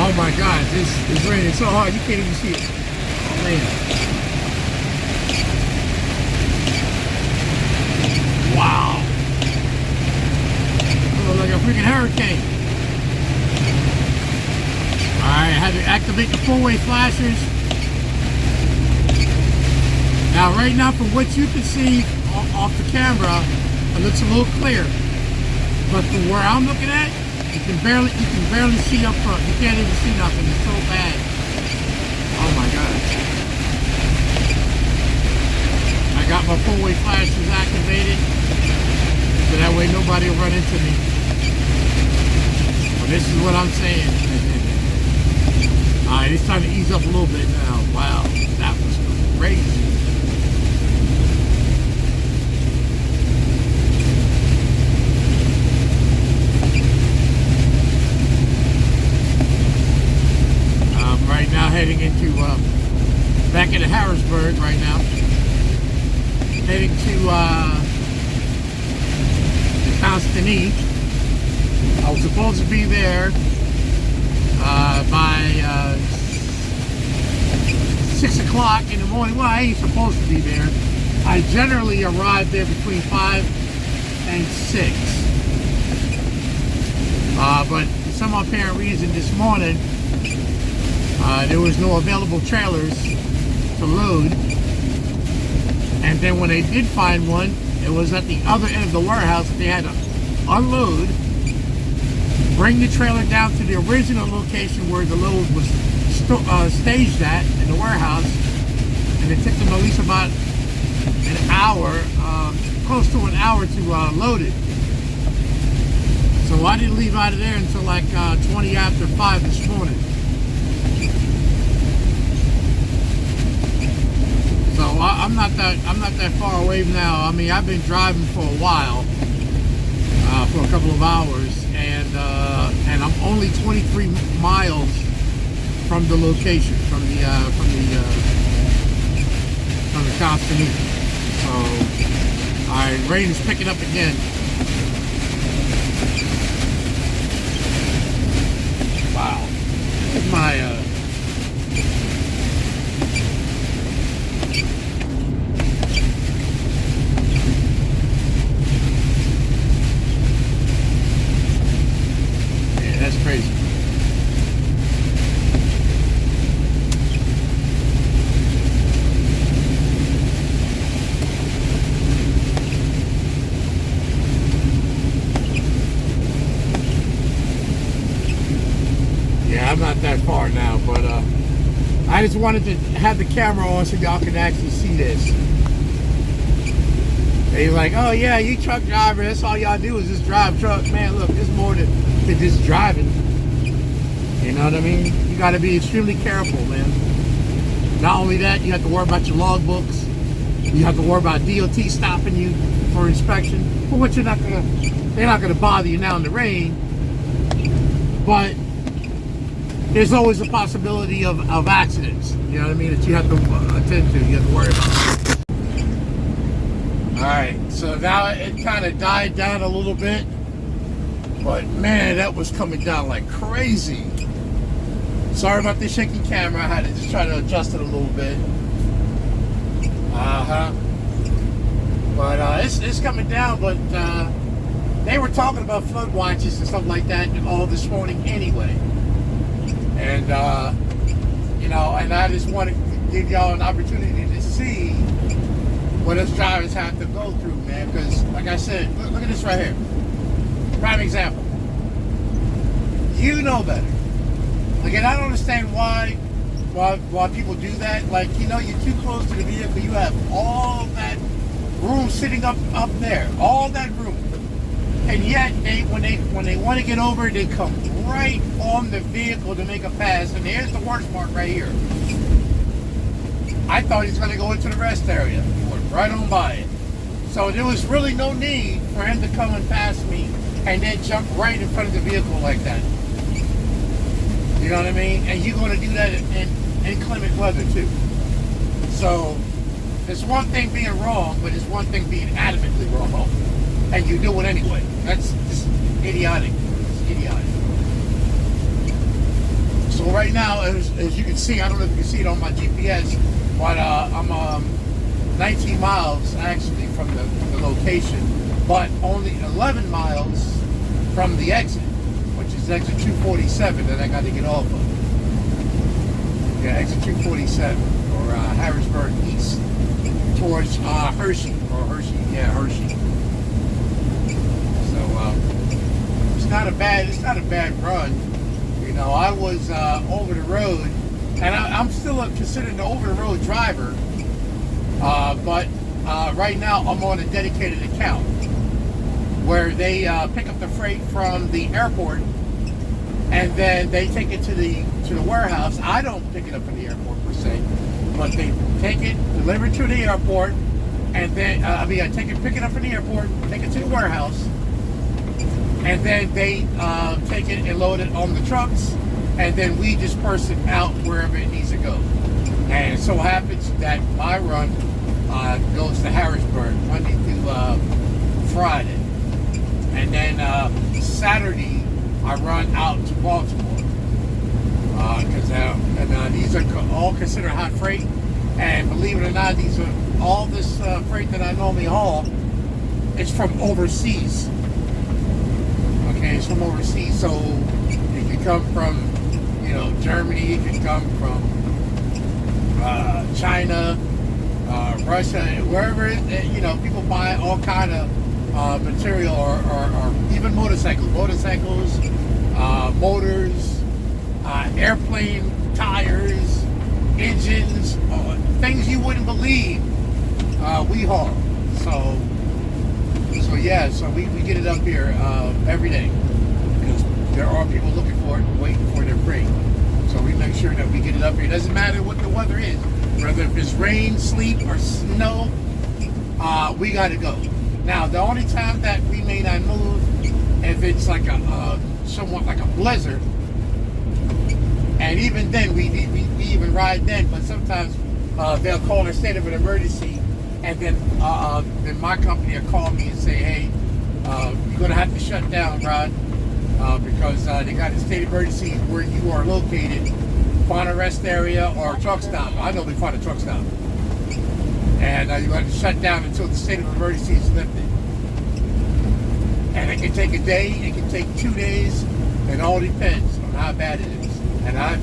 Oh my God, this is raining so hard you can't even see it. Oh man. Wow. It looks like a freaking hurricane. Alright, I had to activate the four-way flashers. Now right now from what you can see off the camera, it looks a little clear. But from where I'm looking at, you can barely see up front. You can't even see nothing. It's so bad. Oh my God. I got my four-way flashers activated, so that way nobody will run into me. But this is what I'm saying. Alright, it's time to ease up a little bit now. Wow, that was crazy. Right now heading into back into Harrisburg right now, heading to Constantine. I was supposed to be there by 6 o'clock in the morning. Well, I ain't supposed to be there. I generally arrive there between 5 and 6, but for some apparent reason this morning there was no available trailers to load, and then when they did find one, it was at the other end of the warehouse that they had to unload, bring the trailer down to the original location where the load was staged at in the warehouse, and it took them at least about an hour, close to an hour to load it. So I didn't leave out of there until like 20 after 5 this morning. So I'm not that far away now. I mean, I've been driving for a while, for a couple of hours, and I'm only 23 miles from the location, from the Constantine. So, alright, rain is picking up again. Wow, here's my that's crazy. Yeah, I'm not that far now, but I just wanted to have the camera on so y'all can actually see this. They're like, oh yeah, you truck driver, that's all y'all do is just drive truck. Man, look, there's more than just driving. You know what I mean? You got to be extremely careful, man. Not only that, you have to worry about your logbooks. You have to worry about DOT stopping you for inspection, for which they're not gonna bother you now in the rain. But there's always a possibility of accidents. You know what I mean? That you have to attend to. You have to worry about. All right, so now it kind of died down a little bit. But man, that was coming down like crazy. Sorry about the shaky camera. I had to just try to adjust it a little bit. But it's coming down. But they were talking about flood watches and stuff like that all this morning anyway. And you know, and I just want to give y'all an opportunity to see what us drivers have to go through, man. Because like I said, look at this right here. Prime example. You know better. Again, I don't understand why people do that. Like, you know, you're too close to the vehicle. You have all that room sitting up there, all that room, and yet when they want to get over, they come right on the vehicle to make a pass. And here's the worst part right here. I thought he was going to go into the rest area. He went right on by it. So there was really no need for him to come and pass me and then jump right in front of the vehicle like that. You know what I mean? And you're going to do that in inclement weather too. So it's one thing being wrong, but it's one thing being adamantly wrong. And you do it anyway. That's just idiotic. It's idiotic. So right now, as you can see, I don't know if you can see it on my GPS, but I'm 19 miles actually from the location, but only 11 miles from the exit, which is exit 247 that I got to get off of. Yeah, exit 247, or Harrisburg East, towards Hershey. So it's not a bad run. You know, I was over the road, and I'm still considered an over the road driver. But right now I'm on a dedicated account where they pick up the freight from the airport, and then they take it to the warehouse. I don't pick it up from the airport per se, but they take it, deliver it to the airport, and then I pick it up from the airport, take it to the warehouse, and then they take it and load it on the trucks, and then we disperse it out wherever it needs to go. And it so happens that my run goes to Harrisburg Monday through Friday, and then Saturday I run out to Baltimore, because these are all considered hot freight, and believe it or not, these are all this freight that I normally haul. It's from overseas. Okay, it's from overseas, so it can come from Germany, it can come from China, Russia, wherever people buy all kind of material, or even motorcycles, motors, airplane tires, engines, things you wouldn't believe we haul. So we get it up here every day, because there are people looking for it, waiting for their freight. So we make sure that we get it up here. It doesn't matter what the weather is, whether if it's rain, sleet, or snow, we got to go. Now, the only time that we may not move, if it's like somewhat like a blizzard, and even then we even ride then. But sometimes they'll call a state of an emergency, and then my company will call me and say, hey, you're gonna have to shut down, Rod, because they got a state of emergency where you are located. Find a rest area or a truck stop. I know we find a truck stop, and you have to shut down until the state of emergency is lifted. And it can take a day, it can take 2 days. It all depends on how bad it is. And I've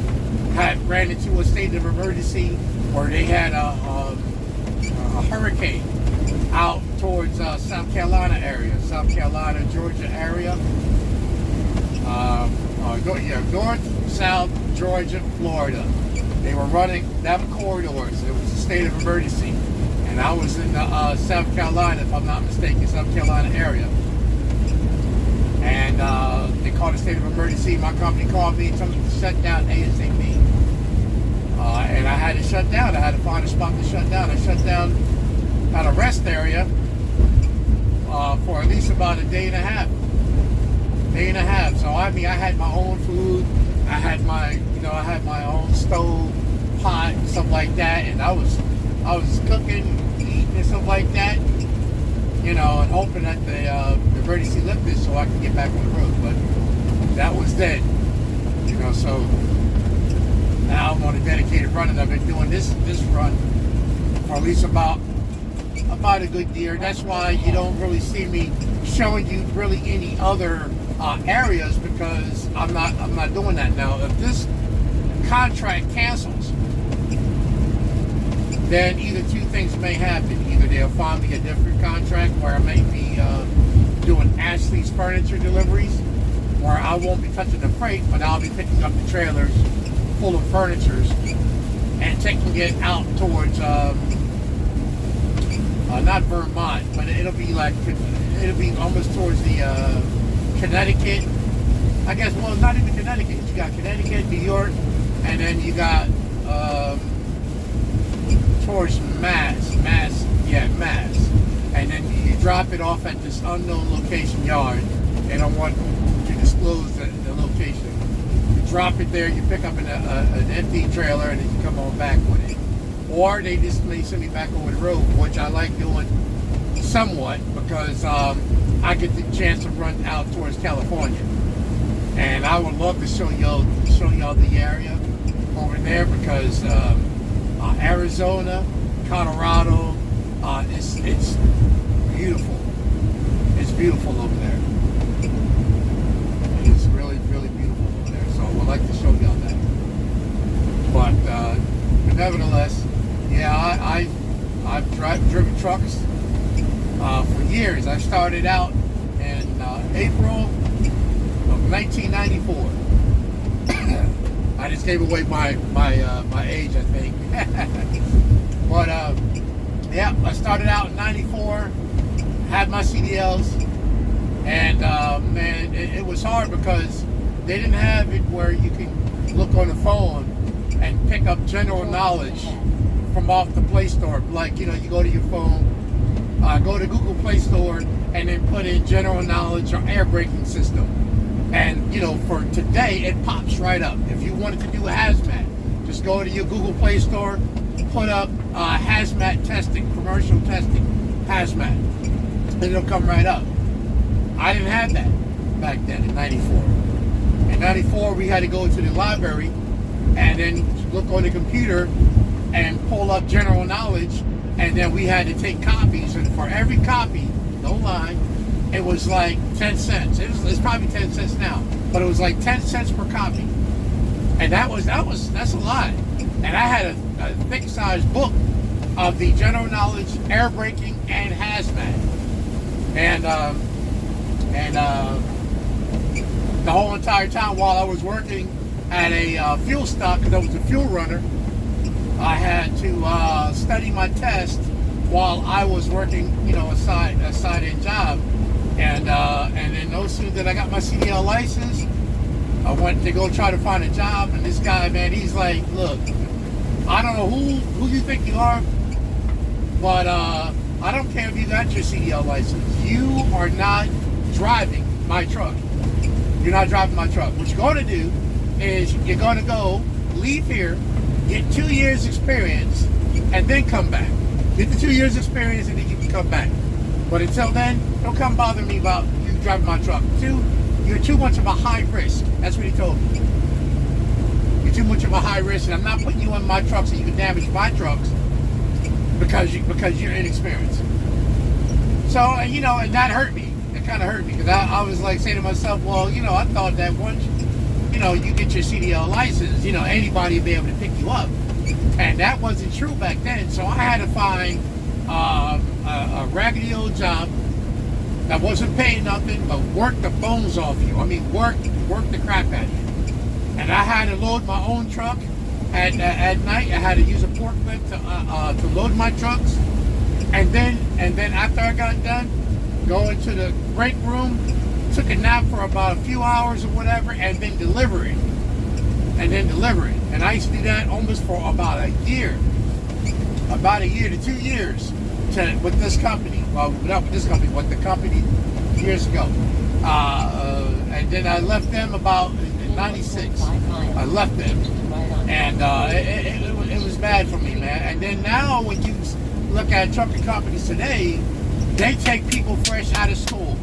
ran into a state of emergency where they had a hurricane out towards South Carolina area, Georgia area. North, South, Georgia, Florida. They were running them corridors. It was a state of emergency. And I was in South Carolina, if I'm not mistaken, South Carolina area. And they called a state of emergency. My company called me and told me to shut down ASAP. And I had to shut down. I had to find a spot to shut down. I shut down at a rest area for at least about a day and a half. So I had my own food. I had my own stove, pot, and stuff like that. And I was cooking, eating, and stuff like that. And hoping that the emergency lifted so I could get back on the road. But that was then. So now I'm on a dedicated run, and I've been doing this run for at least about a good year. That's why you don't really see me showing you really any other areas, because I'm not doing that now. If this contract cancels, then either two things may happen. Either they'll find me a different contract where I may be doing Ashley's furniture deliveries, where I won't be touching the freight, but I'll be picking up the trailers full of furnitures and taking it out towards not Vermont, but it'll be almost towards the Connecticut. I guess, well, not even Connecticut. You got Connecticut, New York, and then you got towards Mass. And then you drop it off at this unknown location yard. They don't want to disclose the location. You drop it there, you pick up an empty trailer, and then you come on back with it. Or they just may send me back over the road, which I like doing somewhat, because I get the chance to run out towards California. And I would love to show y'all the area over there because Arizona, Colorado, it's beautiful. It's beautiful over there. It's really, really beautiful over there. So I would like to show y'all that. But nevertheless, yeah, I've driven trucks for years. I started out in April of 1994. I just gave away my age, I think. But yeah, I started out in '94, had my CDLs, and man, it was hard because they didn't have it where you can look on the phone and pick up general knowledge from off the Play Store. Like, you know, you go to your phone, go to Google Play Store, and then put in general knowledge or air braking system. And, you know, for today, it pops right up. If you wanted to do a hazmat, just go to your Google Play Store, put up hazmat testing, commercial testing, hazmat, and it'll come right up. I didn't have that back then in '94. In '94, we had to go to the library and then look on the computer and pull up general knowledge, and then we had to take copies, and for every copy, no lie, it was like 10 cents. It's probably 10 cents now, but it was like 10 cents per copy. And that's a lot. And I had a thick size book of the general knowledge, air braking, and hazmat. And the whole entire time while I was working at a fuel stop, because I was a fuel runner, I had to study my test while I was working, you know, a side-end job. And then no sooner that I got my CDL license, I went to go try to find a job, and this guy, man, he's like, look, I don't know who you think you are, but I don't care if you got your CDL license. You are not driving my truck. You're not driving my truck. What you're going to do is you're going to go, leave here, get 2 years experience, and then come back. Get the 2 years experience, and then you can come back. But until then, don't come bother me about you driving my truck. You're too much of a high risk. That's what he told me. You're too much of a high risk, and I'm not putting you in my truck so you can damage my trucks because you're inexperienced. So, you know, and that hurt me. It kind of hurt me because I was like saying to myself, well, you know, I thought that once, you know, you get your CDL license, you know, anybody would be able to pick you up. And that wasn't true back then. So I had to find a raggedy old job that wasn't paying nothing, but worked the bones off you. I mean, worked the crap out of you. And I had to load my own truck at night. I had to use a forklift to load my trucks. And then after I got done, go into the break room, took a nap for about a few hours or whatever, and then deliver it. And I used to do that almost for about a year to 2 years with this company. Well, not with this company, but the company years ago. And then I left them about in '96. I left them, and it was bad for me, man. And then now, when you look at trucking companies today, they take people fresh out of school,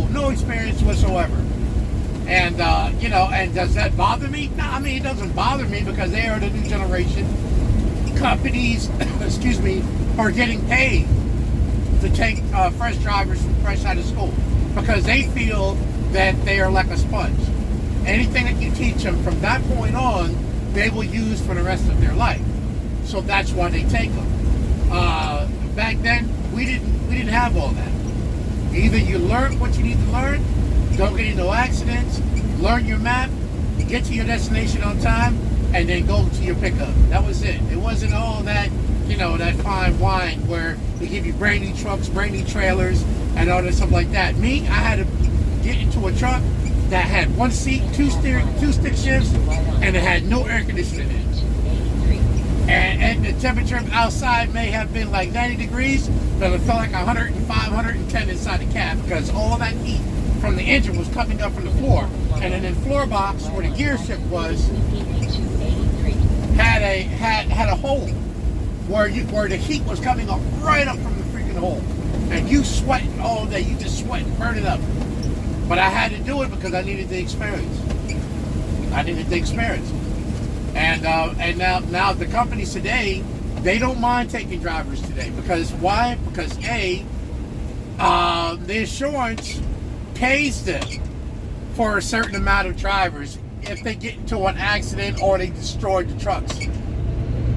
no experience whatsoever. And you know, and does that bother me? No, I mean, it doesn't bother me because they are the new generation. Companies, excuse me, are getting paid to take fresh drivers fresh out of school because they feel that they are like a sponge. Anything that you teach them from that point on, they will use for the rest of their life. So that's why they take them. Back then, we didn't have all that. Either you learn what you need to learn, don't get into accidents, learn your map, get to your destination on time, and then go to your pickup. That was it. It wasn't all that, you know, that fine wine where they give you brand new trucks, brand new trailers, and all that stuff like that. Me, I had to get into a truck that had one seat, two stick shifts, and it had no air conditioning in it. And the temperature outside may have been like 90 degrees, but it felt like 105, 110 inside the cab because all that heat from the engine was coming up from the floor. And then the floor box where the gear shift was had a hole where the heat was coming up right up from the freaking hole. And you sweating all day, you just sweating, burning up. But I had to do it because I needed the experience. I needed the experience. And now the companies today, they don't mind taking drivers today. Because why? Because A, the insurance pays them for a certain amount of drivers if they get into an accident or they destroy the trucks.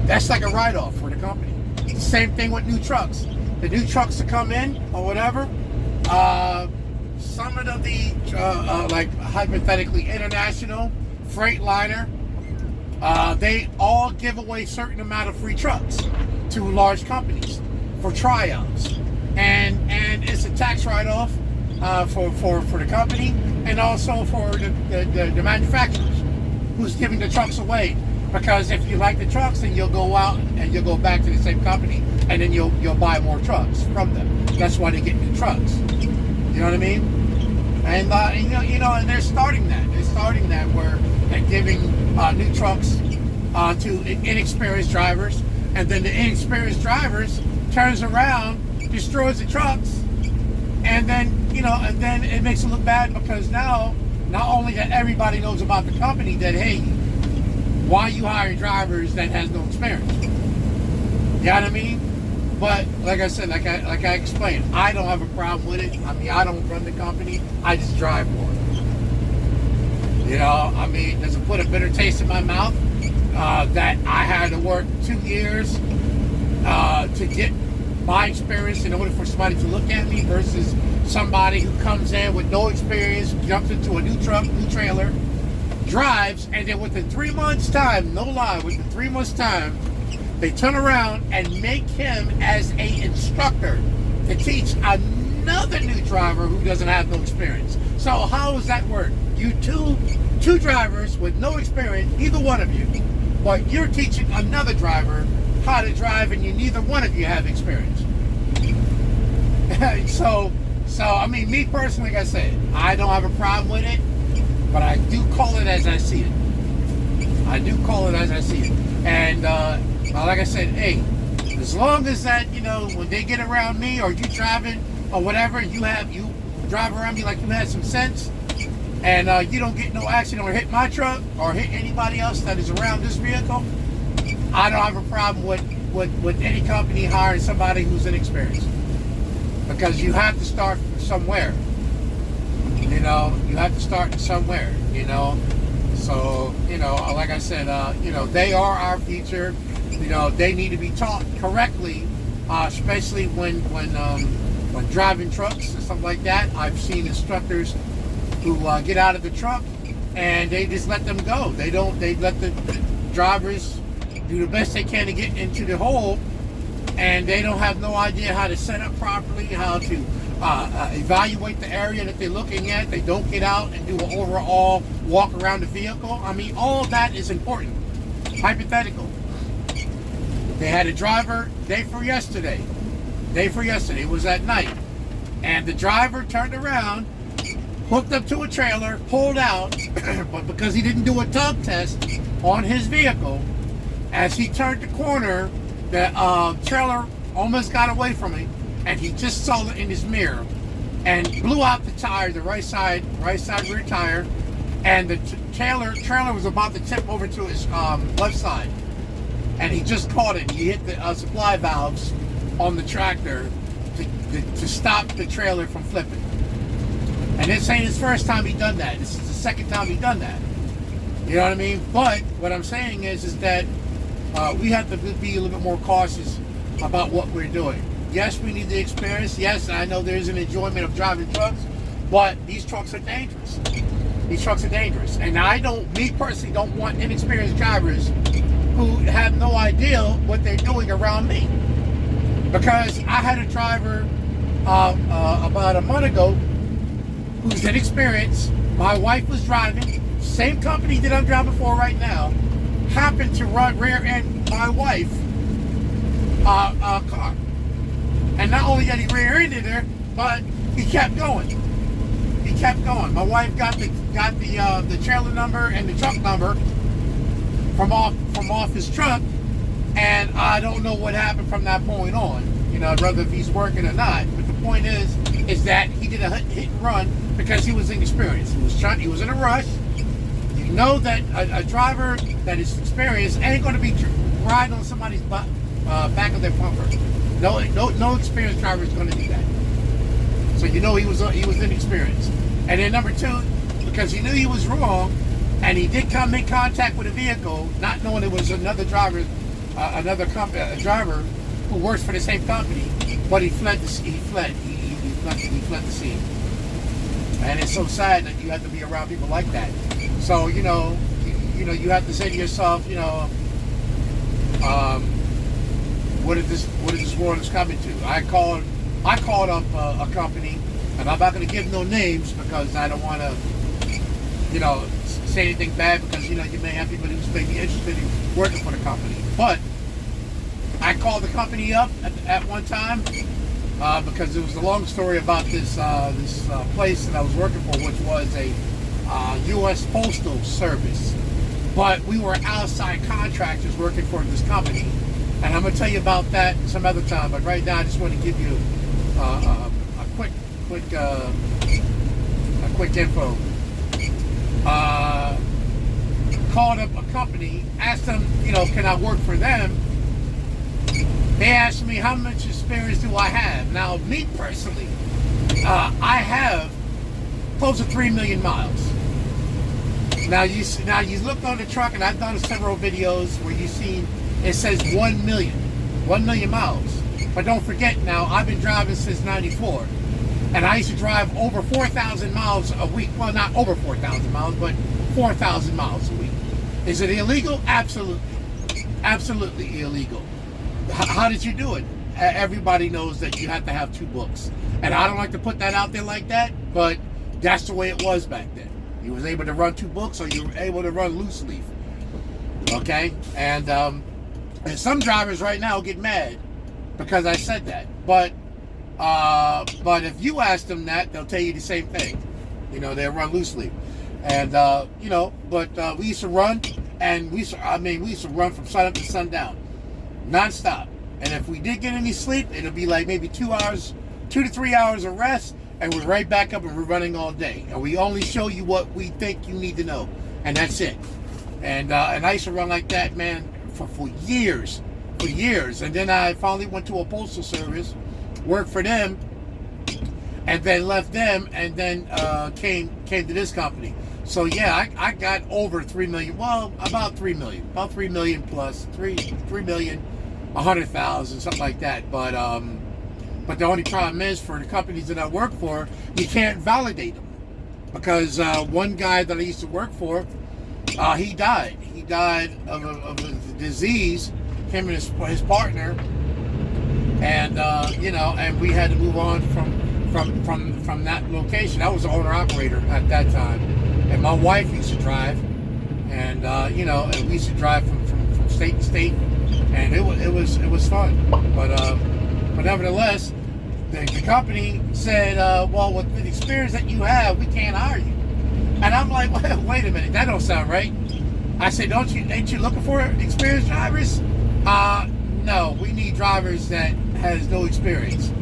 That's like a write-off for the company. Same thing with new trucks. The new trucks that come in or whatever, some of the like hypothetically international Freightliner, they all give away a certain amount of free trucks to large companies for tryouts, and it's a tax write-off for the company and also for the manufacturers who's giving the trucks away. Because if you like the trucks, then you'll go out and you'll go back to the same company, and then you'll buy more trucks from them. That's why they get new trucks. You know what I mean? And and they're starting that. They're starting that where they're giving new trucks to inexperienced drivers, and then the inexperienced drivers turns around, destroys the trucks, and then it makes it look bad because now not only that everybody knows about the company that, hey, why are you hiring drivers that has no experience? You know what I mean? But like I said, like I explained, I don't have a problem with it. I mean, I don't run the company. I just drive more. You know, I mean, does it put a bitter taste in my mouth that I had to work 2 years to get my experience in order for somebody to look at me versus somebody who comes in with no experience, jumps into a new truck, new trailer, drives, and then within 3 months' time, no lie, within 3 months' time, they turn around and make him as a instructor to teach another new driver who doesn't have no experience. So how does that work? You two drivers with no experience, either one of you, but you're teaching another driver how to drive, and neither one of you have experience. So I mean, me personally, like I said, I don't have a problem with it. But I do call it as I see it. I do call it as I see it. And like I said, hey, as long as that, when they get around me or you driving or whatever, you drive around me like you had some sense, and you don't get no accident or hit my truck or hit anybody else that is around this vehicle, I don't have a problem with any company hiring somebody who's inexperienced. Because you have to start somewhere. You have to start somewhere, So, like I said, they are our future. They need to be taught correctly, especially when driving trucks and stuff like that. I've seen instructors who get out of the truck and they just let them go. They let the drivers do the best they can to get into the hole, and they don't have no idea how to set up properly, how to evaluate the area that they're looking at. They don't get out and do an overall walk around the vehicle. I mean, all that is important. Hypothetical. They had a driver day for yesterday. It was at night. And the driver turned around, hooked up to a trailer, pulled out, but because he didn't do a tug test on his vehicle, as he turned the corner, the trailer almost got away from him, and he just saw it in his mirror and blew out the tire, the right side rear tire, and the trailer was about to tip over to his left side, and he just caught it. He hit the supply valves on the tractor to stop the trailer from flipping. And this ain't his first time he done that. This is the second time he done that. You know what I mean? But what I'm saying is that we have to be a little bit more cautious about what we're doing. Yes, we need the experience. Yes, I know there's an enjoyment of driving trucks, but these trucks are dangerous. And me personally don't want inexperienced drivers who have no idea what they're doing around me. Because I had a driver about a month ago who's inexperienced. My wife was driving, same company that I'm driving for right now, happened to rear end my wife car. And not only did he rear-ended her, but he kept going. My wife got the trailer number and the truck number from off his truck, and I don't know what happened from that point on. Whether if he's working or not. But the point is is that he did a hit and run because he was inexperienced. He was in a rush. You know that a driver that is experienced ain't going to be riding on somebody's back of their bumper. No experienced driver is going to do that. So you know he was inexperienced. And then number two, because he knew he was wrong, and he did come in contact with a vehicle, not knowing it was another driver, a driver who works for the same company, but he fled the scene. And it's so sad that you have to be around people like that. So you have to say to yourself, what is this world is coming to? I called up a company, and I'm not going to give no names because I don't want to, say anything bad, because you may have people who may be interested in working for the company. But I called the company up at one time because it was a long story about this place that I was working for, which was a U.S. Postal Service. But we were outside contractors working for this company, and I'm going to tell you about that some other time. But right now, I just want to give you a quick info. Called up a company, asked them, can I work for them? They asked me how much experience do I have. Now, me personally, I have close to 3 million miles. Now you look on the truck, and I've done several videos where you see it says 1 million miles. But don't forget, now I've been driving since '94, and I used to drive over 4,000 miles a week. Well, not over 4,000 miles, but 4,000 miles a week. Is it illegal? Absolutely illegal. How did you do it? Everybody knows that you have to have 2 books, and I don't like to put that out there like that, but that's the way it was back then. You was able to run 2 books, or you were able to run loose leaf. Okay, and some drivers right now get mad because I said that, but if you ask them that, they'll tell you the same thing. They'll run loose leaf. And but we used to run, and we used to run from sun up to sundown, nonstop. And if we did get any sleep, it'll be like maybe 2 to 3 hours of rest, and we're right back up and we're running all day. And we only show you what we think you need to know, and that's it. And I used to run like that, man, for years. And then I finally went to a postal service, worked for them, and then left them, and then came to this company. So yeah, I got over 3 million. Well, about 3 million. About 3 million plus 3 million, 100,000, something like that. But the only problem is, for the companies that I work for, you can't validate them, because one guy that I used to work for, he died. He died of a disease. Him and his partner, and and we had to move on from that location. I was the owner operator at that time, and my wife used to drive, and and we used to drive from state to state, and it was fun. But nevertheless, the company said, well, with the experience that you have, we can't hire you. And I'm like, wait a minute, that don't sound right. I said, ain't you looking for experienced drivers? No, we need drivers that has no experience.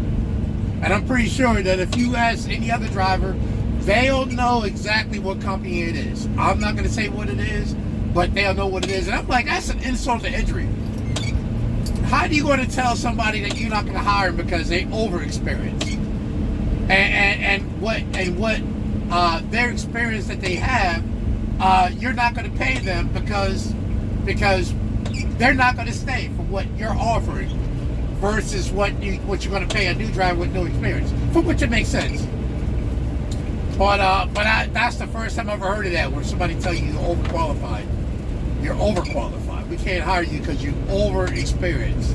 And I'm pretty sure that if you ask any other driver, they'll know exactly what company it is. I'm not going to say what it is, but they'll know what it is. And I'm like, that's an insult to injury. How are you going to tell somebody that you're not going to hire them because they over-experienced? And what their experience that they have, you're not going to pay them because they're not going to stay for what you're offering versus what you're going to pay a new driver with no experience. For which it makes sense. But that's the first time I've ever heard of that, where somebody tell you you're overqualified. You're overqualified. We can't hire you because you're over-experienced.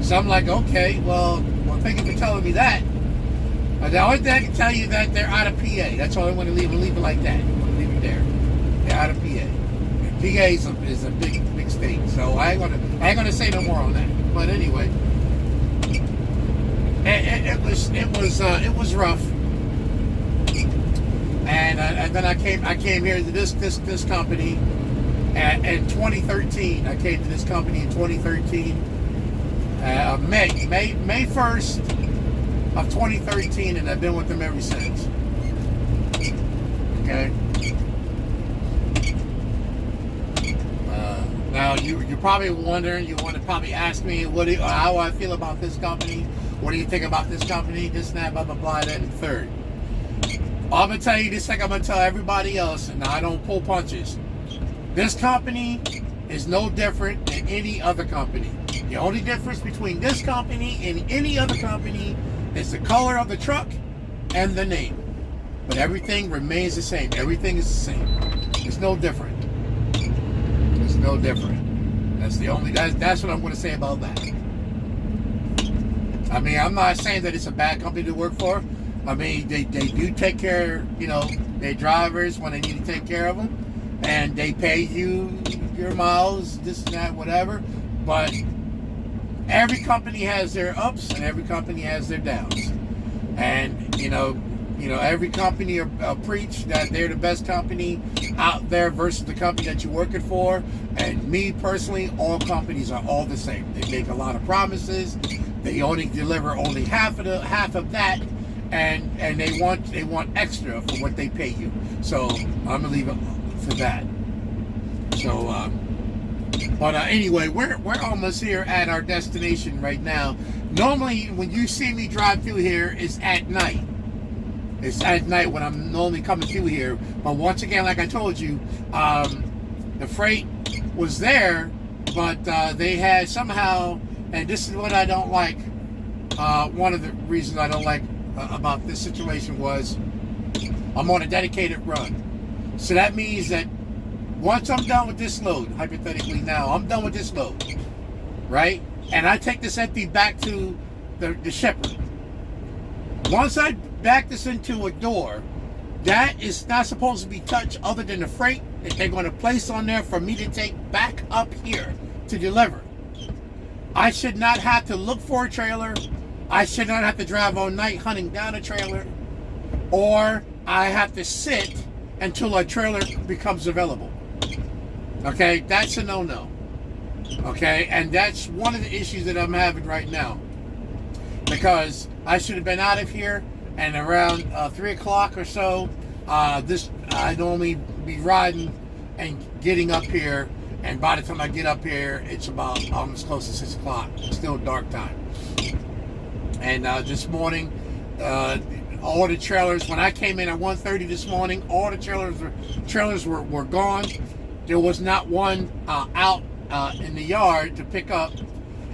So I'm like, okay, well, thank you for telling me that. The only thing I can tell you that they're out of PA. That's all I want to leave. We'll leave it like that. We'll leave it there. They're out of PA. PA is a big state, so I ain't gonna say no more on that. But anyway, it was rough. And then I came here to this company in 2013. I came to this company in 2013. May 1st of 2013, and I've been with them ever since. Okay. Now you're probably wondering. You want to probably ask me how I feel about this company. What do you think about this company? This, and that, blah blah blah. That and third. I'm gonna tell you this like I'm gonna tell everybody else, and I don't pull punches. This company is no different than any other company. The only difference between this company and any other company is the color of the truck and the name. But everything remains the same. Everything is the same. It's no different. It's no different. That's what I'm going to say about that. I mean, I'm not saying that it's a bad company to work for. I mean, they do take care, their drivers when they need to take care of them. And they pay you your miles, this and that, whatever. But every company has their ups and every company has their downs. And, every company preach that they're the best company out there versus the company that you're working for. And me personally, all companies are all the same. They make a lot of promises. They only deliver only half of that, and they want extra for what they pay you. So I'm gonna leave it for that. So, but anyway, we're almost here at our destination right now. Normally, when you see me drive through here, it's at night. It's at night when I'm normally coming through here. But once again, like I told you, the freight was there, but they had somehow, and this is what I don't like. One of the reasons I don't like about this situation was I'm on a dedicated run. So that means that once I'm done with this load, hypothetically now, I'm done with this load, right? And I take this empty back to the shipper. Once I back this into a door, that is not supposed to be touched other than the freight that they're going to place on there for me to take back up here to deliver. I should not have to look for a trailer. I should not have to drive all night hunting down a trailer. Or I have to sit until a trailer becomes available. Okay, that's a no-no. Okay, and that's one of the issues that I'm having right now. Because I should have been out of here, and around 3 o'clock or so, I'd only be riding and getting up here, and by the time I get up here, it's about almost close to 6 o'clock. It's still dark time. And this morning, all the trailers, when I came in at 1:30 this morning, all the trailers were gone. There was not one out in the yard to pick up,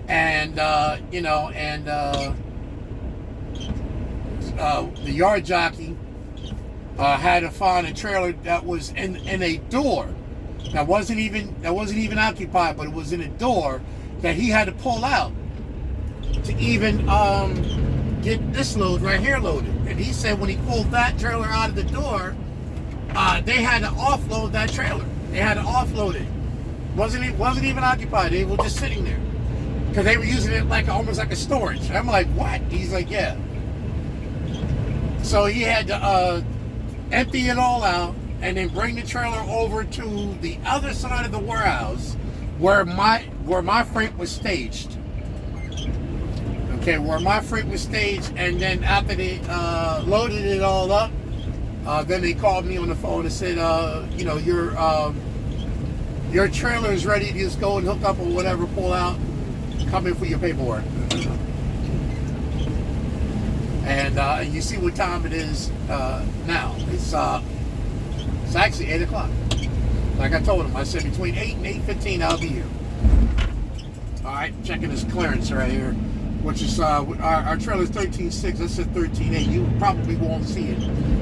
and the yard jockey had to find a trailer that was in a door that wasn't even occupied, but it was in a door that he had to pull out to even get this load right here loaded. And he said when he pulled that trailer out of the door, they had to offload that trailer. They had to offload it. Wasn't even occupied. They were just sitting there because they were using it almost like a storage. I'm like, what? He's like, yeah. So he had to empty it all out and then bring the trailer over to the other side of the warehouse where my freight was staged. Okay, where my freight was staged, and then after they loaded it all up, then they called me on the phone and said, your trailer is ready to just go and hook up or whatever, pull out, come in for your paperwork. And you see what time it is now. It's actually 8 o'clock. Like I told him, I said between 8 and 8:15 I'll be here. All right, checking this clearance right here, which is our trailer is 13.6. I said 13.8. You probably won't see it,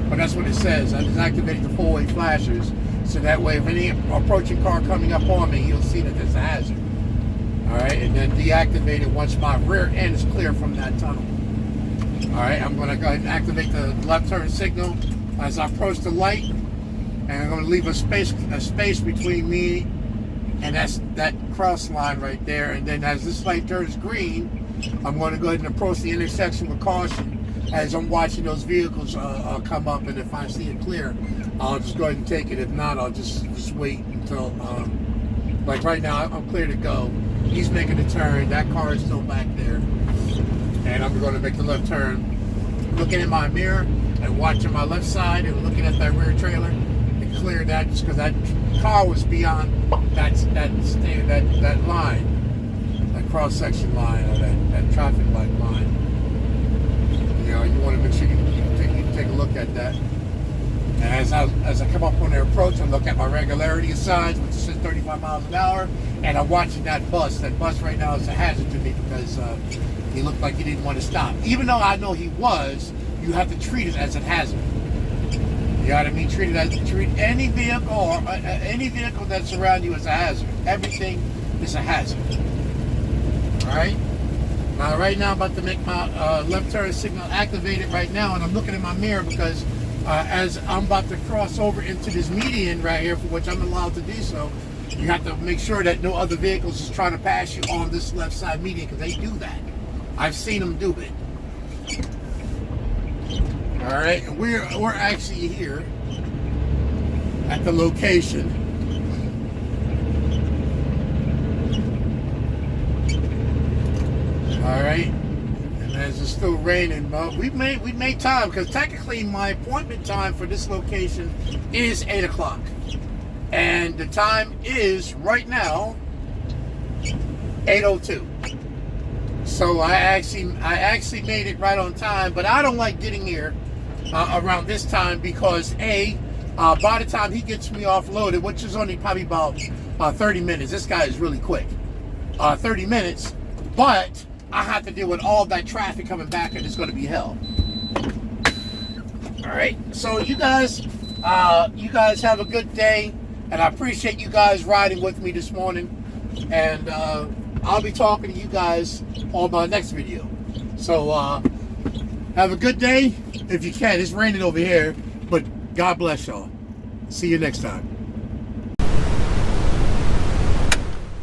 but that's what it says. I just activated the four-way flashers, so that way if any approaching car coming up on me, you'll see that there's a hazard. All right, and then deactivate it once my rear end is clear from that tunnel. All right, I'm going to go ahead and activate the left turn signal as I approach the light, and I'm going to leave a space between me and that cross line right there. And then as this light turns green, I'm going to go ahead and approach the intersection with caution as I'm watching those vehicles come up. And if I see it clear, I'll just go ahead and take it. If not, I'll just wait until, like right now, I'm clear to go. He's making a turn. That car is still back there. And I'm going to make the left turn looking in my mirror and watching my left side and looking at that rear trailer and cleared that just because that car was beyond that line, that cross section line or that traffic light line. You know, you want to make sure you take a look at that. And as I come up on their approach, I look at my regularity of signs, which says 35 miles an hour, and I'm watching that bus. That bus right now is a hazard to me because he looked like he didn't want to stop. Even though I know he was, you have to treat it as a hazard. You know what I mean? Treat any vehicle or any vehicle that's around you as a hazard. Everything is a hazard. All right. Now, right now, I'm about to make my left turn signal activated right now, and I'm looking in my mirror because as I'm about to cross over into this median right here, for which I'm allowed to do so, you have to make sure that no other vehicles is trying to pass you on this left side median, because they do that. I've seen them do it. All right, and we're actually here at the location. All right. As it's still raining, but we made time because technically my appointment time for this location is 8 o'clock, and the time is right now 8:02. So I actually made it right on time. But I don't like getting here around this time because by the time he gets me offloaded, which is only probably about 30 minutes. This guy is really quick. 30 minutes, but I have to deal with all that traffic coming back, and it's going to be hell. All right. So you guys have a good day, and I appreciate you guys riding with me this morning. And I'll be talking to you guys on my next video. So have a good day if you can. It's raining over here, but God bless y'all. See you next time.